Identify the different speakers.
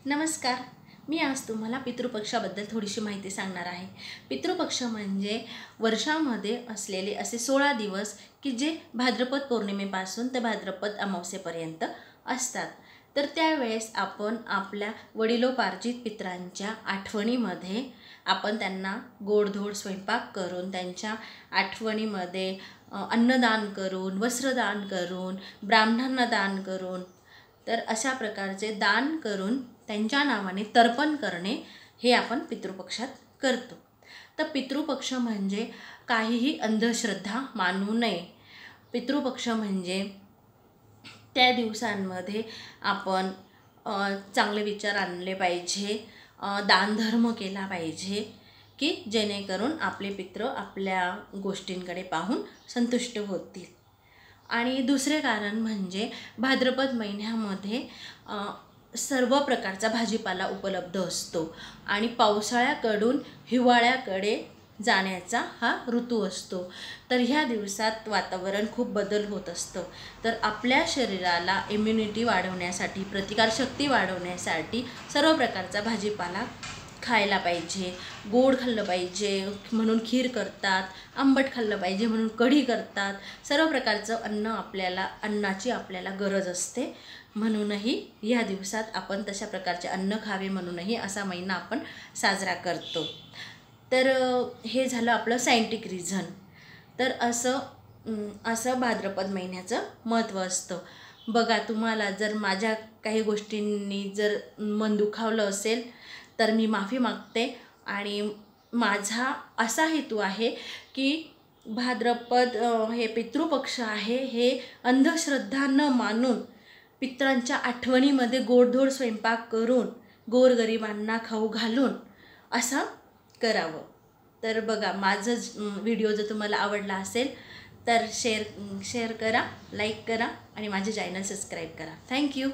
Speaker 1: नमस्कार. मी आज तुम्हाला पितृपक्षाबद्दल थोडीशी माहिती सांगणार आहे. पितृपक्ष म्हणजे वर्षामध्ये असलेले असे 16 दिवस की जे भाद्रपद पौर्णिमेपासून ते भाद्रपद अमावस्येपर्यंत असतात. तर त्यावेळेस आपण आपल्या वडिलोपार्जित पितरांच्या आठवणीमध्ये आपण त्यांना गोडधोड स्वयंपाक करून त्यांच्या आठवणीमध्ये अन्नदान करून, वस्त्रदान करून, ब्राह्मणांना दान करून, तर अशा प्रकारचे दान करून त्यांच्या नावाने तर्पण करणे हे आपण पितृपक्षात करतो. तर पितृपक्ष म्हणजे काहीही अंधश्रद्धा मानू नये. पितृपक्ष म्हणजे त्या दिवसांमध्ये आपण चांगले विचार आणले पाहिजे, दानधर्म केला पाहिजे की जेणेकरून आपले पितृ आपल्या गोष्टींकडे पाहून संतुष्ट होतील. आणि दुसरे कारण म्हणजे भाद्रपद महिन्यामध्ये सर्व प्रकारचा भाजीपाला उपलब्ध असतो आणि पावसाळ्याकडून हिवाळ्याकडे जाण्याचा हा ऋतू असतो. तर ह्या दिवसात वातावरण खूप बदल होत असतं. तर आपल्या शरीराला इम्युनिटी वाढवण्यासाठी, प्रतिकारशक्ती वाढवण्यासाठी सर्व प्रकारचा भाजीपाला खायला पाहिजे. गोड खाल्लं पाहिजे म्हणून खीर करतात, आंबट खाल्लं पाहिजे म्हणून कढी करतात. सर्व प्रकारचं अन्नाची आपल्याला गरज असते. म्हणूनही या दिवसात आपण तशा प्रकारचे अन्न खावे म्हणूनही असा महिना आपण साजरा करतो. तर हे झालं आपलं सायंटिफिक रिझन. तर असं भाद्रपद महिन्याचं महत्त्व असतं. बघा, तुम्हाला जर माझ्या काही गोष्टींनी जर मन दुखावलं असेल तर मी माफी मागते. आणि माझा असा हेतू आहे की भाद्रपद हे पितृपक्ष आहे, हे अंधश्रद्धा न मानून पितरांच्या आठवणीमध्ये गोडधोड स्वयंपाक करून गोरगरिबांना खाऊ घालून असं करावं. तर बघा, माझं व्हिडिओ जर तुम्हाला आवडला असेल तर शेअर करा, लाईक करा आणि माझे चॅनल सबस्क्राईब करा. थँक्यू.